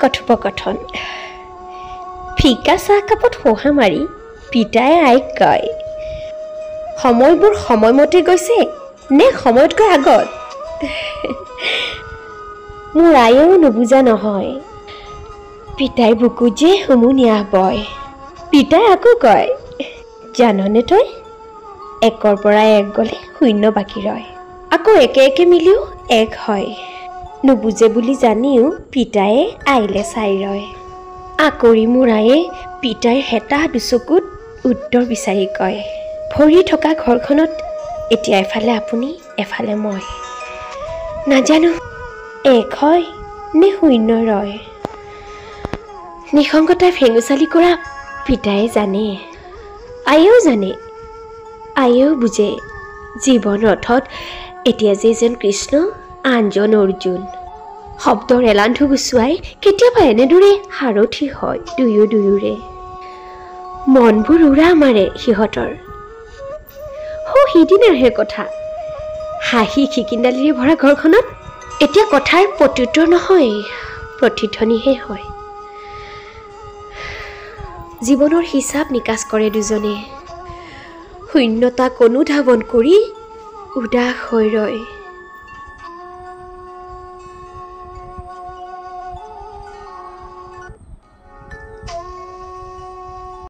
কথোপকথন ফিকা চাহকাপত হোহা মাৰি পিতাই আইক কয় সময়বোৰ সময়মতে গৈছে নে সময়তকৈ আগত মোৰ আয়েও নুবুজা নহয় পিতাই বুকু যে হুমুনিয়া বয় পিতাই আকৌ কয় জাননে তই একৰ পৰা এক গ'লে শূন্য বাকী ৰয় আকৌ একে একে মিলিও এক হয় নুবুজে বুলি জানিও পিতায়ে আইলে চাই ৰয় আকৰি মোৰ আয়ে পিতাইৰ হেতা দুচকুত উত্তৰ বিচাৰি কয় ভৰি থকা ঘৰখনত এতিয়া এফালে আপুনি এফালে মই নাজানো এক হয় নে শূন্য ৰয় নিসংগতাই ফেঙুচালি কৰা পিতায়ে জানে আয়েও জানে আয়েও বুজে জীৱন ৰথত এতিয়া যে যেন কৃষ্ণ আনজন অৰ্জুন শব্দৰ এলান্ধু গুচুৱাই কেতিয়াবা এনেদৰে সাৰথি হয় দুয়োৰে মনবোৰ উৰা মাৰে সিহঁতৰ সিদিনাৰহে কথা হাঁহি খিকিন্দালিৰে ভৰা ঘৰখনত এতিয়া কথাৰ প্ৰত্যুত্তৰ নহয় প্ৰতিধ্বনিহে হয় জীৱনৰ হিচাপ নিকাচ কৰে দুজনে শূন্যতাক অনুধাৱন কৰি উদাস হৈ ৰয়